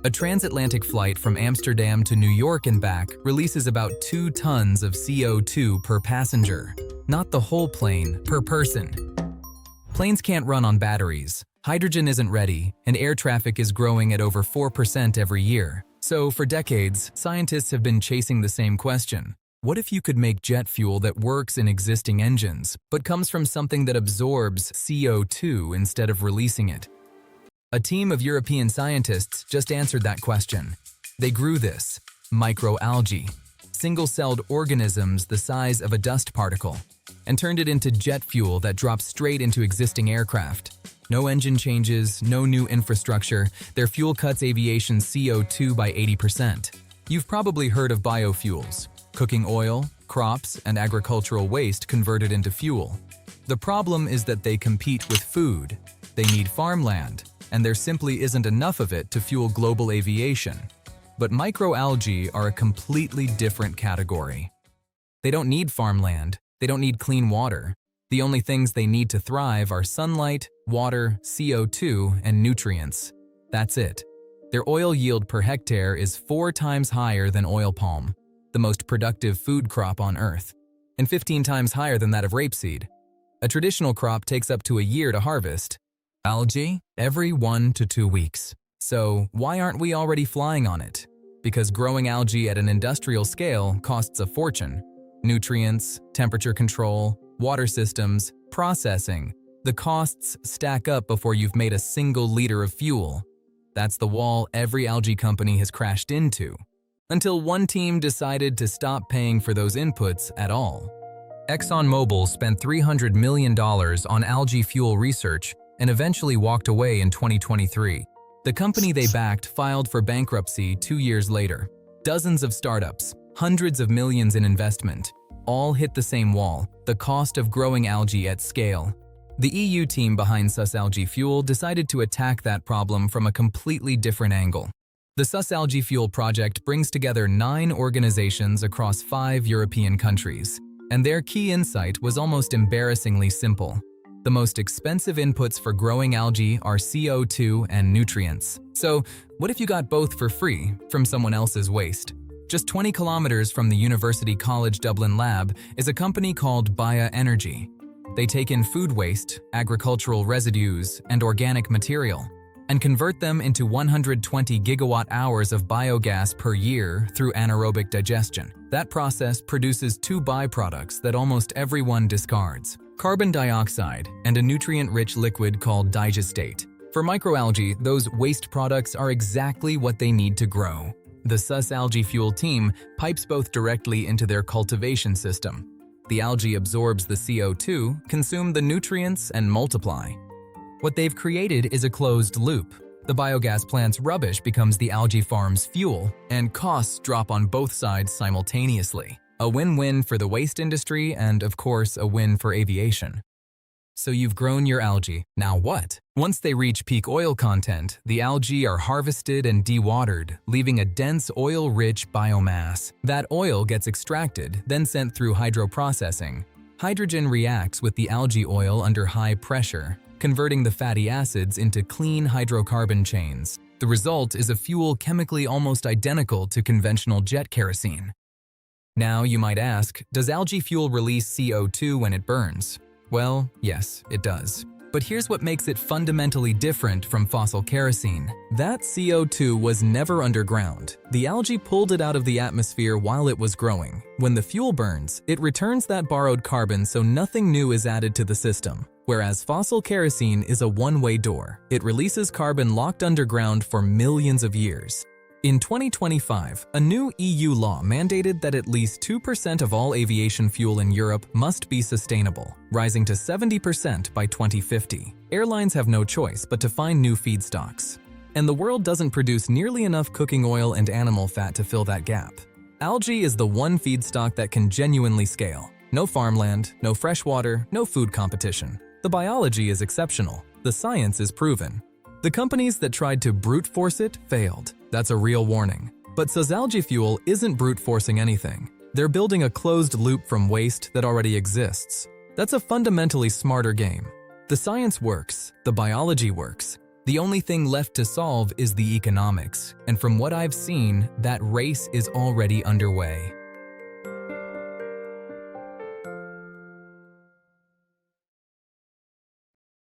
A transatlantic flight from Amsterdam to New York and back releases about 2 tons of CO2 per passenger. Not the whole plane, per person. Planes can't run on batteries, hydrogen isn't ready, and air traffic is growing at over 4% every year. So for decades, scientists have been chasing the same question. What if you could make jet fuel that works in existing engines, but comes from something that absorbs CO2 instead of releasing it? A team of European scientists just answered that question. They grew this, microalgae, single-celled organisms the size of a dust particle, and turned it into jet fuel that drops straight into existing aircraft. No engine changes, no new infrastructure, their fuel cuts aviation CO2 by 80%. You've probably heard of biofuels, cooking oil, crops, and agricultural waste converted into fuel. The problem is that they compete with food. They need farmland, and there simply isn't enough of it to fuel global aviation. But microalgae are a completely different category. They don't need farmland, they don't need clean water. The only things they need to thrive are sunlight, water, CO2, and nutrients. That's it. Their oil yield per hectare is 4 times higher than oil palm, the most productive food crop on Earth, and 15 times higher than that of rapeseed. A traditional crop takes up to a year to harvest. Algae, every 1 to 2 weeks. So why aren't we already flying on it? Because growing algae at an industrial scale costs a fortune. Nutrients, temperature control, water systems, processing. The costs stack up before you've made a single liter of fuel. That's the wall every algae company has crashed into. Until one team decided to stop paying for those inputs at all. ExxonMobil spent $300 million on algae fuel research and eventually walked away in 2023. The company they backed filed for bankruptcy 2 years later. Dozens of startups, hundreds of millions in investment, all hit the same wall, the cost of growing algae at scale. The EU team behind SusAlgae Fuel decided to attack that problem from a completely different angle. The SusAlgae Fuel project brings together 9 organizations across 5 European countries, and their key insight was almost embarrassingly simple. The most expensive inputs for growing algae are CO2 and nutrients. So, what if you got both for free from someone else's waste? Just 20 kilometers from the University College Dublin lab is a company called Bioenergy. They take in food waste, agricultural residues, and organic material, and convert them into 120 gigawatt-hours of biogas per year through anaerobic digestion. That process produces 2 byproducts that almost everyone discards: carbon dioxide and a nutrient-rich liquid called digestate. For microalgae, those waste products are exactly what they need to grow. The SusAlgae Fuel team pipes both directly into their cultivation system. The algae absorbs the CO2, consume the nutrients, and multiply. What they've created is a closed loop. The biogas plant's rubbish becomes the algae farm's fuel, and costs drop on both sides simultaneously. A win-win for the waste industry and, of course, a win for aviation. So you've grown your algae. Now what? Once they reach peak oil content, the algae are harvested and dewatered, leaving a dense oil-rich biomass. That oil gets extracted, then sent through hydroprocessing. Hydrogen reacts with the algae oil under high pressure, converting the fatty acids into clean hydrocarbon chains. The result is a fuel chemically almost identical to conventional jet kerosene. Now you might ask, does algae fuel release CO2 when it burns? Well, yes, it does. But here's what makes it fundamentally different from fossil kerosene. That CO2 was never underground. The algae pulled it out of the atmosphere while it was growing. When the fuel burns, it returns that borrowed carbon so nothing new is added to the system. Whereas fossil kerosene is a one-way door. It releases carbon locked underground for millions of years. In 2025, a new EU law mandated that at least 2% of all aviation fuel in Europe must be sustainable, rising to 70% by 2050. Airlines have no choice but to find new feedstocks. And the world doesn't produce nearly enough cooking oil and animal fat to fill that gap. Algae is the one feedstock that can genuinely scale. No farmland, no fresh water, no food competition. The biology is exceptional. The science is proven. The companies that tried to brute force it failed. That's a real warning. But SusAlgae Fuel isn't brute forcing anything. They're building a closed loop from waste that already exists. That's a fundamentally smarter game. The science works, the biology works, the The only thing left to solve is the economics, and from what I've seen, that race is already underway.